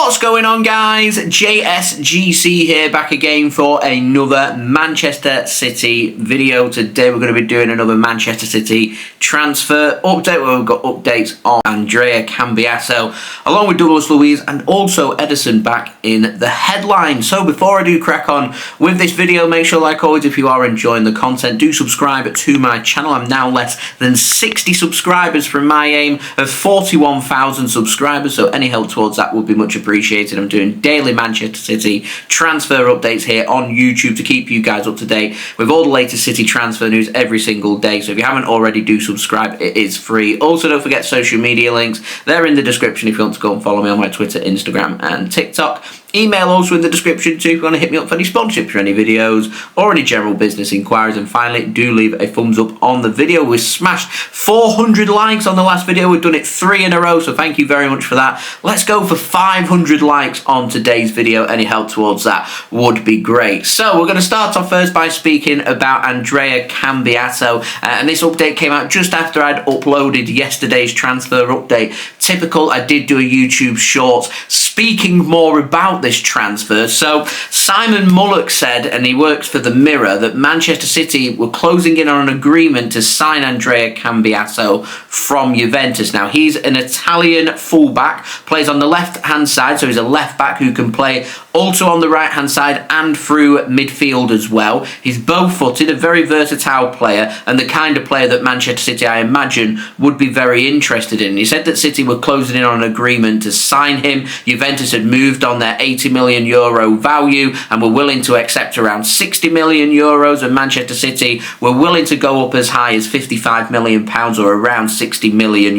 What's going on, guys? JSGC here, back again for another Manchester City video. Today we're going to be doing another Manchester City transfer update where we've got updates on Andrea Cambiaso along with Luiz and also Ederson back in the headline. So before I do crack on with this video, make sure, like always, if you are enjoying the content, do subscribe to my channel. I'm now less than 60 subscribers from my aim of 41,000 subscribers, so any help towards that would be much appreciated. I'm doing daily Manchester City transfer updates here on YouTube to keep you guys up to date with all the latest City transfer news every single day. So if you haven't already, do subscribe. It is free. Also, don't forget social media links. They're in the description if you want to go and follow me on my Twitter, Instagram and TikTok. Email also in the description too if you want to hit me up for any sponsorships for any videos or any general business inquiries. And finally, do leave a thumbs up on the video. We smashed 400 likes on the last video. We've done it 3 in a row, so thank you very much for that. Let's go for 500 likes on today's video. Any help towards that would be great. So we're going to start off first by speaking about Andrea Cambiaso, and this update came out just after I'd uploaded yesterday's transfer update. Typical, I did do a YouTube short speaking more about this transfer. So Simon Mullock said, and he works for the Mirror, that Manchester City were closing in on an agreement to sign Andrea Cambiaso from Juventus. Now, he's an Italian fullback, plays on the left-hand side, so he's a left-back who can play also on the right-hand side and through midfield as well. He's bow-footed, a very versatile player, and the kind of player that Manchester City, I imagine, would be very interested in. He said that City were closing in on an agreement to sign him. Juventus had moved on their €80 million value and were willing to accept around €60 million, and Manchester City were willing to go up as high as £55 million or around €60 million.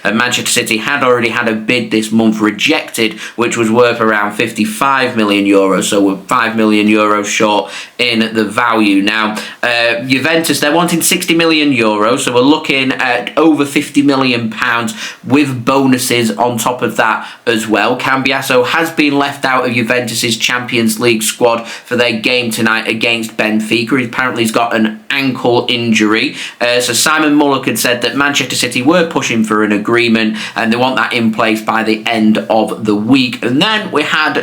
And Manchester City had already had a bid this month rejected, which was worth around €55 million, so we're €5 million short in the value. Now, Juventus, they're wanting €60 million, so we're looking at over £50 million with bonuses on top of that as well. Cambiaso has been left out of Juventus's Champions League squad for their game tonight against Benfica. Apparently he's got an ankle injury. So Simon Mullock had said that Manchester City were pushing for an agreement and they want that in place by the end of the week. And then we had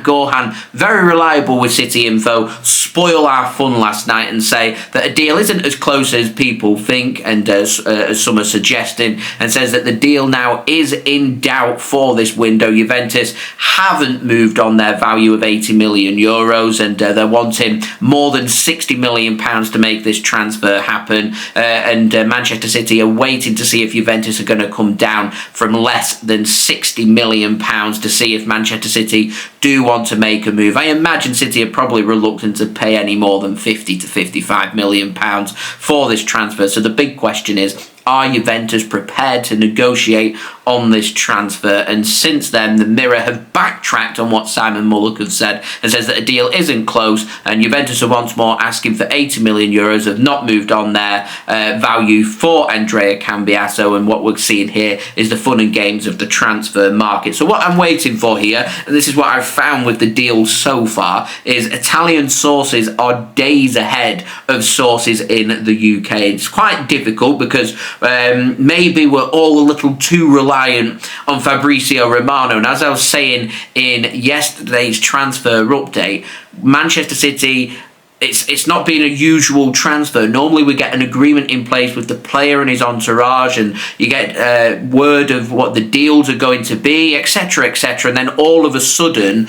Gaughan, very reliable with City info, spoil our fun last night and say that a deal isn't as close as people think and as some are suggesting, and says that the deal now is in doubt for this window. Juventus haven't moved on their value of €80 million and they're wanting more than £60 million to make this transfer happen, and Manchester City are waiting to see if Juventus are going to come down from less than £60 million to see if Manchester City do want to make a move. I imagine City are probably reluctant to pay any more than £50 to £55 million for this transfer. So the big question is, are Juventus prepared to negotiate on this transfer? And since then, the Mirror have backtracked on what Simon Mullock have said and says that a deal isn't close, and Juventus are once more asking for €80 million, have not moved on their value for Andrea Cambiaso, and what we're seeing here is the fun and games of the transfer market. So what I'm waiting for here, and this is what I've found with the deal so far, is Italian sources are days ahead of sources in the UK. It's quite difficult because maybe we're all a little too reliant on Fabrizio Romano. And as I was saying in yesterday's transfer update, Manchester City, it's not been a usual transfer. Normally we get an agreement in place with the player and his entourage, and you get word of what the deals are going to be, etc, etc, and then all of a sudden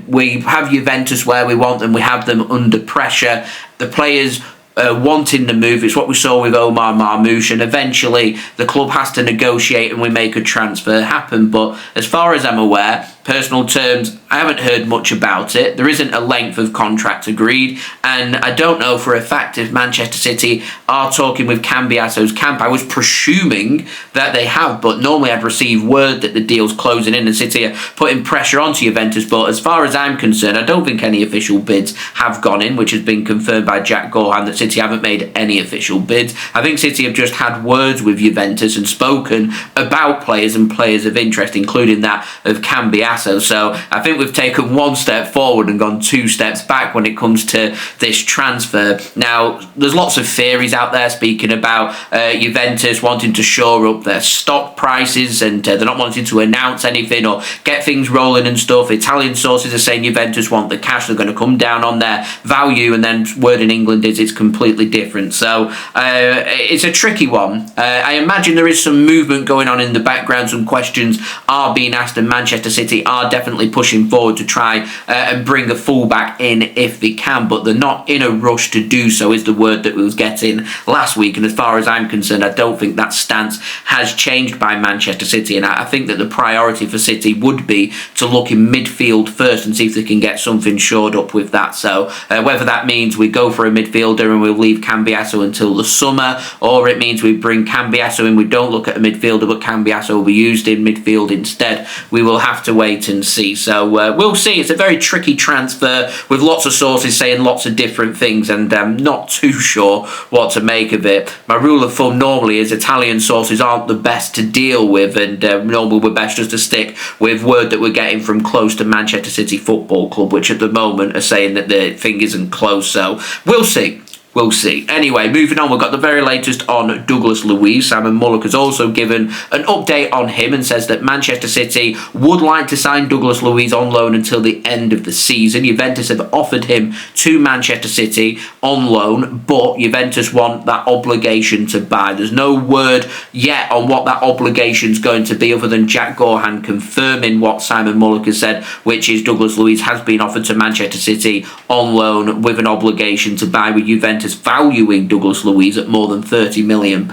we have Juventus where we want them, we have them under pressure, the players wanting the move. It's what we saw with Omar Marmoush, and eventually the club has to negotiate and we make a transfer happen. But as far as I'm aware, personal terms, I haven't heard much about it. There isn't a length of contract agreed, and I don't know for a fact if Manchester City are talking with Cambiaso's camp. I was presuming that they have, but normally I'd receive word that the deal's closing in and City are putting pressure onto Juventus. But as far as I'm concerned, I don't think any official bids have gone in, which has been confirmed by Jack Gaughan that City haven't made any official bids. I think City have just had words with Juventus and spoken about players and players of interest, including that of Cambiaso. Cambiaso. So I think we've taken one step forward and gone two steps back when it comes to this transfer. Now, there's lots of theories out there speaking about Juventus wanting to shore up their stock prices, and they're not wanting to announce anything or get things rolling and stuff. Italian sources are saying Juventus want the cash, they're going to come down on their value, and then word in England is it's completely different. So it's a tricky one. I imagine there is some movement going on in the background, some questions are being asked, and Manchester City are definitely pushing forward to try and bring a fullback in if they can, but they're not in a rush to do so, is the word that we was getting last week. And as far as I'm concerned, I don't think that stance has changed by Manchester City, and I think that the priority for City would be to look in midfield first and see if they can get something shored up with that. So whether that means we go for a midfielder and we'll leave Cambiaso until the summer, or it means we bring Cambiaso in, we don't look at a midfielder but Cambiaso will be used in midfield instead, we will have to wait and see. So we'll see. It's a very tricky transfer with lots of sources saying lots of different things, and I'm not too sure what to make of it. My rule of thumb normally is Italian sources aren't the best to deal with, and normally we're best just to stick with word that we're getting from close to Manchester City Football Club, which at the moment are saying that the thing isn't close. So we'll see. We'll see. Anyway, moving on, we've got the very latest on Douglas Luiz. Simon Mullock has also given an update on him and says that Manchester City would like to sign Douglas Luiz on loan until the end of the season. Juventus have offered him to Manchester City on loan, but Juventus want that obligation to buy. There's no word yet on what that obligation is going to be, other than Jack Gaughan confirming what Simon Mullock has said, which is Douglas Luiz has been offered to Manchester City on loan with an obligation to buy, with Juventus valuing Douglas Luiz at more than £30 million.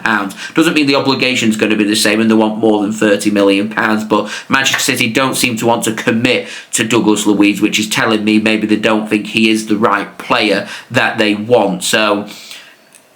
Doesn't mean the obligation is going to be the same and they want more than £30 million, but Manchester City don't seem to want to commit to Douglas Luiz, which is telling me maybe they don't think he is the right player that they want. So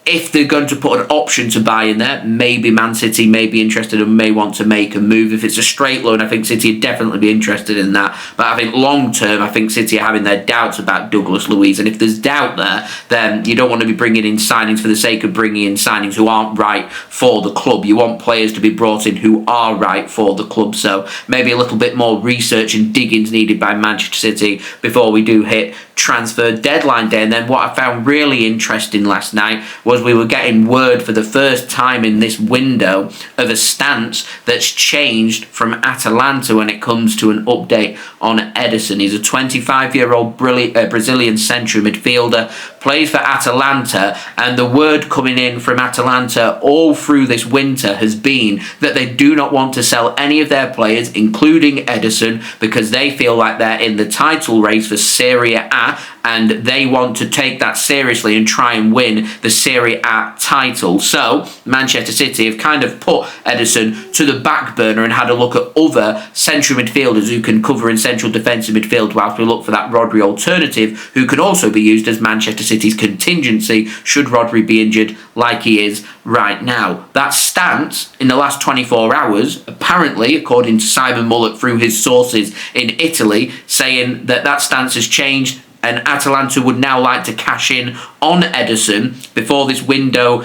if they're going to put an option to buy in there, maybe Man City may be interested and may want to make a move. If it's a straight loan, I think City would definitely be interested in that. But I think long term, I think City are having their doubts about Douglas Luiz. And if there's doubt there, then you don't want to be bringing in signings for the sake of bringing in signings who aren't right for the club. You want players to be brought in who are right for the club. So maybe a little bit more research and digging's needed by Manchester City before we do hit transfer deadline day. And then what I found really interesting last night was we were getting word for the first time in this window of a stance that's changed from Atalanta when it comes to an update on Ederson. He's a 25-year-old Brazilian central midfielder, plays for Atalanta, and the word coming in from Atalanta all through this winter has been that they do not want to sell any of their players, including Ederson, because they feel like they're in the title race for Serie A, and they want to take that seriously and try and win the Serie A title. So Manchester City have kind of put Ederson to the back burner and had a look at other central midfielders who can cover in central defensive midfield, whilst we look for that Rodri alternative who can also be used as Manchester City's contingency should Rodri be injured like he is right now. That stance in the last 24 hours, apparently, according to Simon Mullock through his sources in Italy, saying that that stance has changed and Atalanta would now like to cash in on Ederson before this window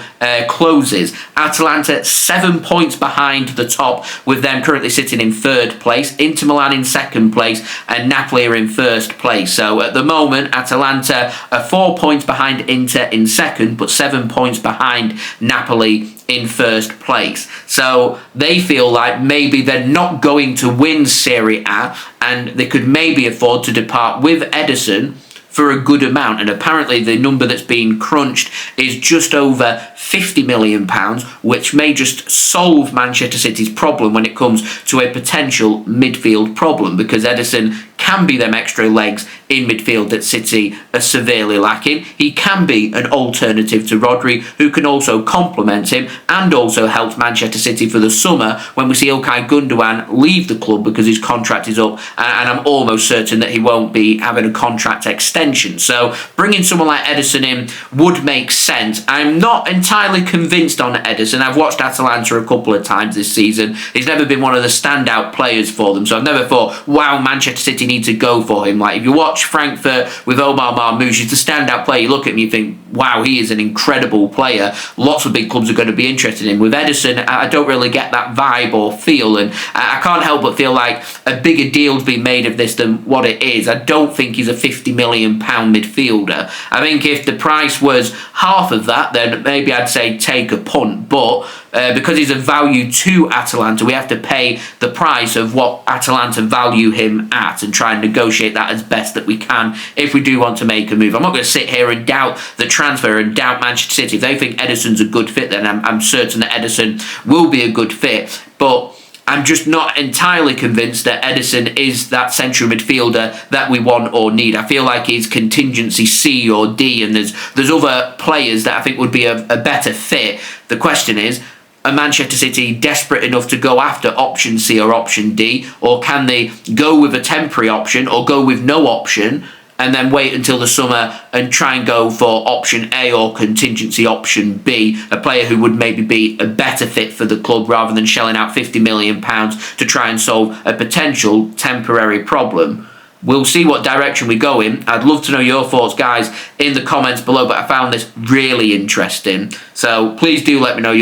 closes. Atalanta 7 points behind the top, with them currently sitting in third place, Inter Milan in second place, and Napoli are in first place. So at the moment, Atalanta are 4 points behind Inter in second, but 7 points behind Napoli in first place. So they feel like maybe they're not going to win Serie A, and they could maybe afford to depart with Ederson for a good amount. And apparently the number that's being crunched is just over £50 million, which may just solve Manchester City's problem when it comes to a potential midfield problem, because Ederson can be them extra legs in midfield that City are severely lacking. He can be an alternative to Rodri, who can also complement him and also help Manchester City for the summer when we see Ilkay Gundogan leave the club because his contract is up, and I'm almost certain that he won't be having a contract extension. So bringing someone like Ederson in would make sense. I'm not entirely convinced on Ederson. I've watched Atalanta a couple of times this season. He's never been one of the standout players for them, so I've never thought, wow, Manchester City need need to go for him. Like, if you watch Frankfurt with Omar Marmoush, he's the standout player. You look at him, you think, wow, he is an incredible player. Lots of big clubs are going to be interested in him. With Ederson, I don't really get that vibe or feel, and I can't help but feel like a bigger deal's been made of this than what it is. I don't think he's a £50 million midfielder. I think if the price was half of that, then maybe I'd say take a punt, but because he's a value to Atalanta, we have to pay the price of what Atalanta value him at and try and negotiate that as best that we can if we do want to make a move. I'm not going to sit here and doubt the transfer and doubt Manchester City. If they think Ederson's a good fit, then I'm certain that Ederson will be a good fit, but I'm just not entirely convinced that Ederson is that central midfielder that we want or need. I feel like he's contingency C or D, and there's other players that I think would be a better fit. The question is, are Manchester City desperate enough to go after option C or option D, or can they go with a temporary option or go with no option and then wait until the summer and try and go for option A or contingency option B, a player who would maybe be a better fit for the club rather than shelling out £50 million to try and solve a potential temporary problem? We'll see what direction we go in. I'd love to know your thoughts, guys, in the comments below, but I found this really interesting. So please do let me know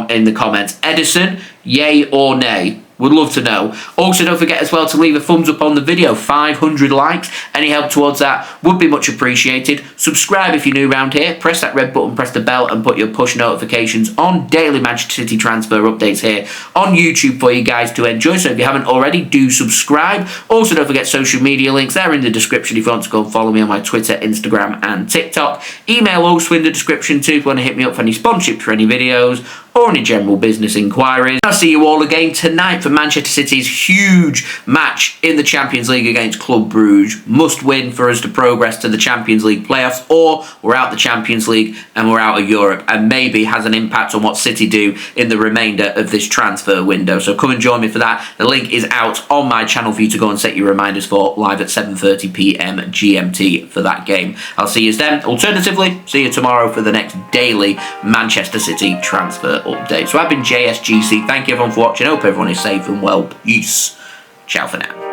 in the comments. Ederson, yay or nay? Would love to know. Also, don't forget as well to leave a thumbs up on the video. 500 likes. Any help towards that would be much appreciated. Subscribe if you're new around here. Press that red button, press the bell, and put your push notifications on daily Manchester City transfer updates here on YouTube for you guys to enjoy. So if you haven't already, do subscribe. Also, don't forget social media links. They're in the description if you want to go and follow me on my Twitter, Instagram, and TikTok. Email also in the description too if you want to hit me up for any sponsorship for any videos or any general business inquiries. I'll see you all again tonight for Manchester City's huge match in the Champions League against Club Brugge. Must win for us to progress to the Champions League playoffs, or we're out the Champions League and we're out of Europe, and maybe has an impact on what City do in the remainder of this transfer window. So come and join me for that. The link is out on my channel for you to go and set your reminders for, live at 7:30 PM GMT for that game. I'll see you then. Alternatively, see you tomorrow for the next daily Manchester City transfer update. So I've been JSGC. Thank you everyone for watching. I hope everyone is safe and well. Peace. Ciao for now.